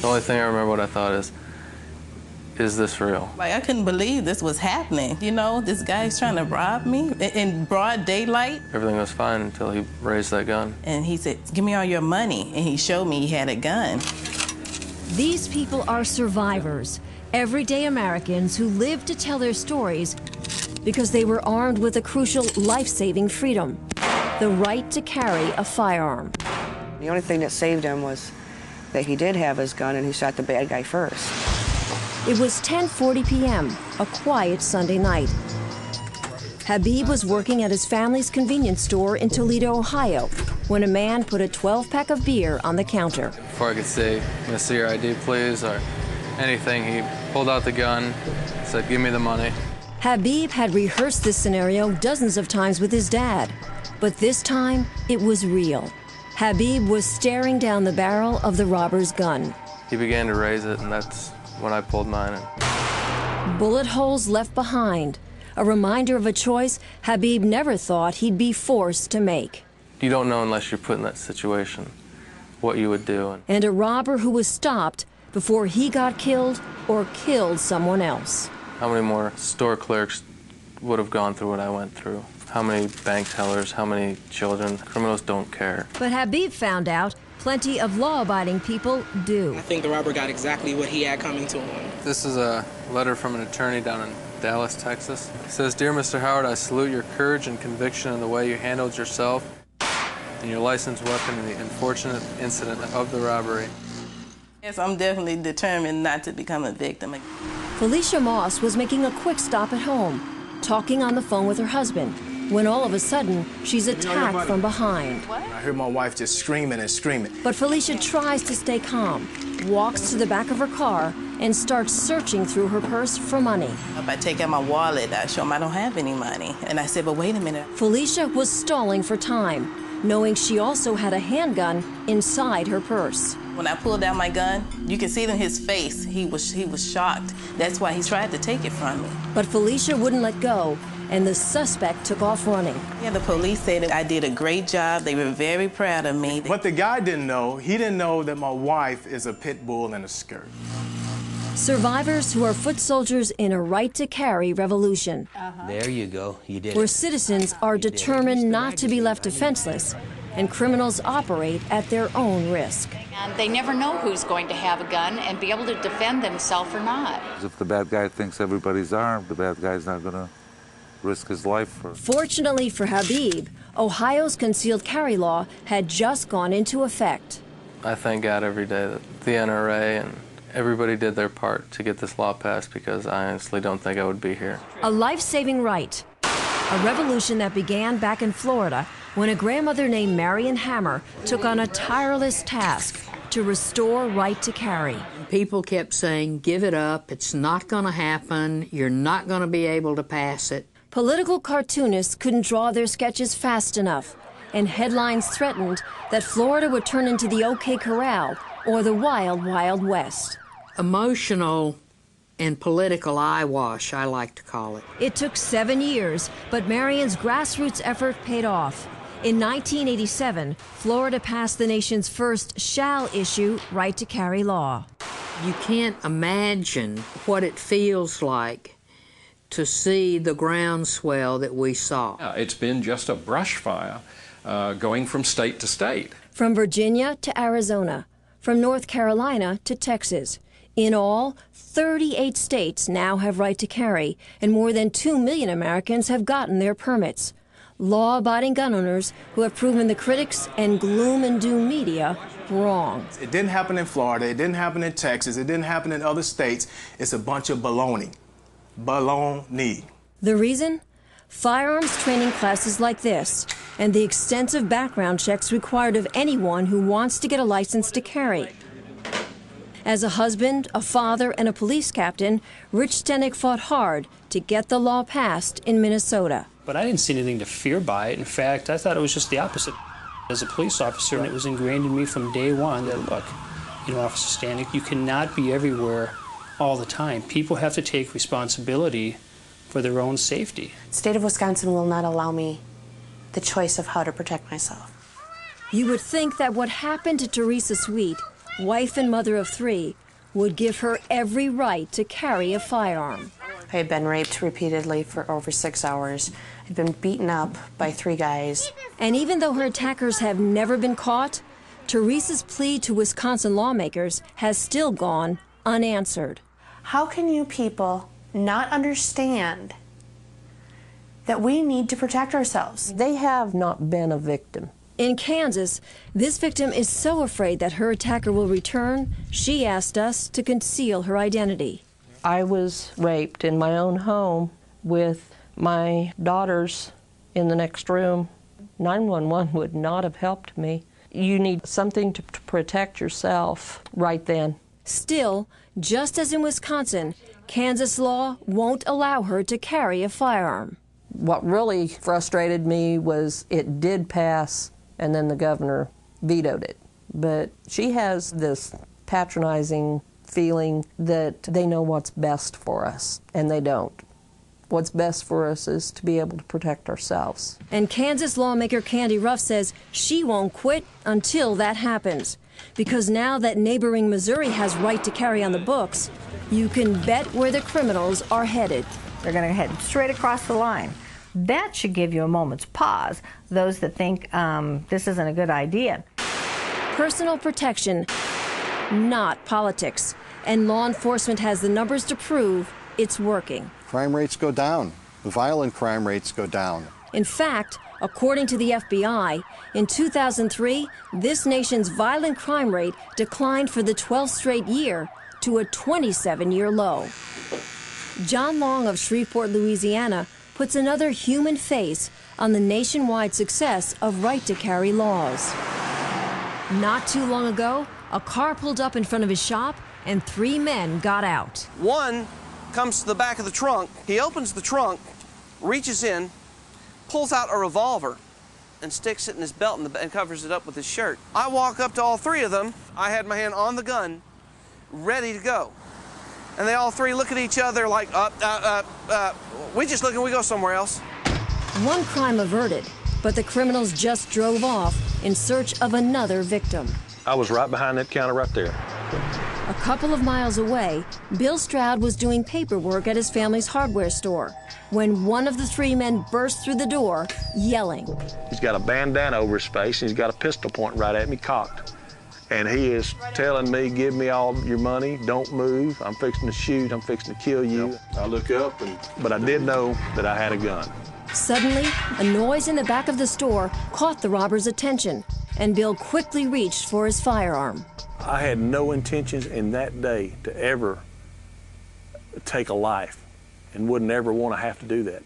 The only thing I remember what I thought is this real? Like, I couldn't believe this was happening. You know, this guy's trying to rob me in broad daylight. Everything was fine until he raised that gun. And he said, give me all your money. And he showed me he had a gun. These people are survivors, everyday Americans who live to tell their stories because they were armed with a crucial life-saving freedom, the right to carry a firearm. The only thing that saved him was that he did have his gun and he shot the bad guy first. It was 10:40 p.m., a quiet Sunday night. Habib was working at his family's convenience store in Toledo, Ohio, when a man put a 12-pack of beer on the counter. Before I could say, "Can I see your ID, please?" or anything, he pulled out the gun, said, "Give me the money." Habib had rehearsed this scenario dozens of times with his dad, but this time it was real. Habib was staring down the barrel of the robber's gun. He began to raise it, and that's when I pulled mine in. Bullet holes left behind, a reminder of a choice Habib never thought he'd be forced to make. You don't know unless you're put in that situation what you would do. And a robber who was stopped before he got killed or killed someone else. How many more store clerks would have gone through what I went through? How many bank tellers, how many children? Criminals don't care. But Habib found out plenty of law-abiding people do. I think the robber got exactly what he had coming to him. This is a letter from an attorney down in Dallas, Texas. It says, "Dear Mr. Howard, I salute your courage and conviction in the way you handled yourself and your licensed weapon in the unfortunate incident of the robbery." Yes, I'm definitely determined not to become a victim. Felicia Moss was making a quick stop at home, talking on the phone with her husband, when all of a sudden, she's attacked from behind. I heard my wife just screaming and screaming. But Felicia tries to stay calm, walks to the back of her car, and starts searching through her purse for money. If I take out my wallet, I show him I don't have any money. And I said, but wait a minute. Felicia was stalling for time, knowing she also had a handgun inside her purse. When I pulled out my gun, you can see it in his face. He was shocked. That's why he tried to take it from me. But Felicia wouldn't let go, and the suspect took off running. Yeah, the police said that I did a great job. They were very proud of me. What the guy didn't know, he didn't know that my wife is a pit bull in a skirt. Survivors who are foot soldiers in a right-to-carry revolution. There you go. You did it. Where citizens are determined not to be left defenseless, and criminals operate at their own risk. And they never know who's going to have a gun and be able to defend themselves or not. If the bad guy thinks everybody's armed, the bad guy's not going to risk his life for. Fortunately for Habib, Ohio's concealed carry law had just gone into effect. I thank God every day that the NRA and everybody did their part to get this law passed, because I honestly don't think I would be here. A life-saving right. A revolution that began back in Florida when a grandmother named Marion Hammer took on a tireless task to restore right to carry. People kept saying, give it up, it's not going to happen, you're not going to be able to pass it. Political cartoonists couldn't draw their sketches fast enough, and headlines threatened that Florida would turn into the OK Corral or the Wild Wild West. Emotional and political eyewash, I like to call it. It took 7 years, but Marion's grassroots effort paid off. In 1987, Florida passed the nation's first shall-issue right-to-carry law. You can't imagine what it feels like to see the groundswell that we saw. It's been just a brush fire going from state to state. From Virginia to Arizona, from North Carolina to Texas. In all, 38 states now have right to carry, and more than 2 million Americans have gotten their permits. Law-abiding gun owners who have proven the critics and gloom and doom media wrong. It didn't happen in Florida, it didn't happen in Texas, it didn't happen in other states. It's a bunch of baloney. Baloney. The reason? Firearms training classes like this, and the extensive background checks required of anyone who wants to get a license to carry. As a husband, a father, and a police captain, Rich Stanek fought hard to get the law passed in Minnesota. But I didn't see anything to fear by it. In fact, I thought it was just the opposite. As a police officer, and it was ingrained in me from day one that, look, Officer Stanek, you cannot be everywhere all the time. People have to take responsibility for their own safety. The state of Wisconsin will not allow me the choice of how to protect myself. You would think that what happened to Teresa Sweet wife and mother of 3, would give her every right to carry a firearm. I had been raped repeatedly for over 6 hours. I'd been beaten up by 3 guys. And even though her attackers have never been caught, Teresa's plea to Wisconsin lawmakers has still gone unanswered. How can you people not understand that we need to protect ourselves? They have not been a victim. In Kansas, this victim is so afraid that her attacker will return, she asked us to conceal her identity. I was raped in my own home with my daughters in the next room. 911 would not have helped me. You need something to protect yourself right then. Still, just as in Wisconsin, Kansas law won't allow her to carry a firearm. What really frustrated me was it did pass, and then the governor vetoed it. But she has this patronizing feeling that they know what's best for us, and they don't. What's best for us is to be able to protect ourselves. And Kansas lawmaker Candy Ruff says she won't quit until that happens. Because now that neighboring Missouri has right to carry on the books, you can bet where the criminals are headed. They're going to head straight across the line. That should give you a moment's pause, those that think this isn't a good idea. Personal protection, not politics. And law enforcement has the numbers to prove it's working. Crime rates go down. Violent crime rates go down. In fact, according to the FBI, in 2003, this nation's violent crime rate declined for the 12th straight year to a 27-year low. John Long of Shreveport, Louisiana, puts another human face on the nationwide success of right-to-carry laws. Not too long ago, a car pulled up in front of his shop and 3 men got out. One comes to the back of the trunk. He opens the trunk, reaches in, pulls out a revolver, and sticks it in his belt and covers it up with his shirt. I walk up to all 3 of them. I had my hand on the gun, ready to go. And they all 3 look at each other like, we just look and we go somewhere else. One crime averted, but the criminals just drove off in search of another victim. I was right behind that counter right there. A couple of miles away, Bill Stroud was doing paperwork at his family's hardware store when one of the 3 men burst through the door, yelling. He's got a bandana over his face, and he's got a pistol pointing right at me, cocked. And he is telling me, give me all your money, don't move, I'm fixing to shoot, I'm fixing to kill you. Yep. I look up, but I did know that I had a gun. Suddenly, a noise in the back of the store caught the robber's attention, and Bill quickly reached for his firearm. I had no intentions in that day to ever take a life and wouldn't ever want to have to do that.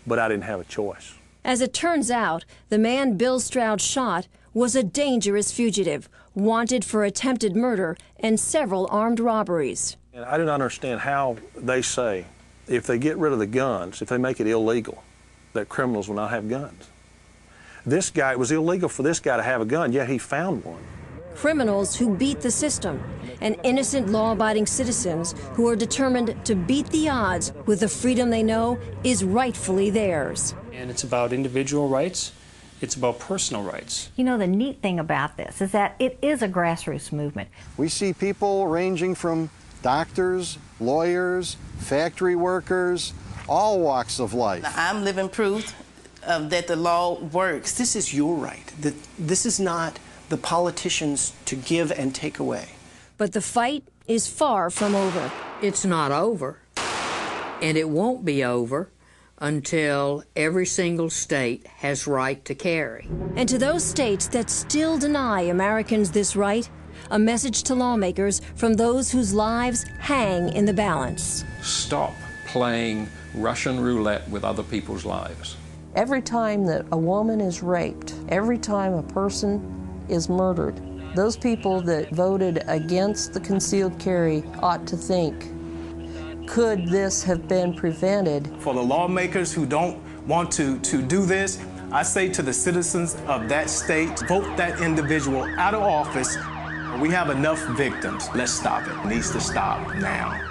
But I didn't have a choice. As it turns out, the man Bill Stroud shot was a dangerous fugitive, wanted for attempted murder and several armed robberies. And I don't understand how they say if they get rid of the guns, if they make it illegal, that criminals will not have guns. This guy, it was illegal for this guy to have a gun, yet he found one. Criminals who beat the system, and innocent law-abiding citizens who are determined to beat the odds with the freedom they know is rightfully theirs. And it's about individual rights. It's about personal rights. You know, the neat thing about this is that it is a grassroots movement. We see people ranging from doctors, lawyers, factory workers, all walks of life. I'm living proof that the law works. This is your right. This is not the politicians to give and take away. But the fight is far from over. It's not over, and it won't be over until every single state has right to carry. And to those states that still deny Americans this right, a message to lawmakers from those whose lives hang in the balance. Stop playing Russian roulette with other people's lives. Every time that a woman is raped, every time a person is murdered, those people that voted against the concealed carry ought to think, could this have been prevented? For the lawmakers who don't want to do this, I say to the citizens of that state, vote that individual out of office. We have enough victims. Let's stop it. It needs to stop now.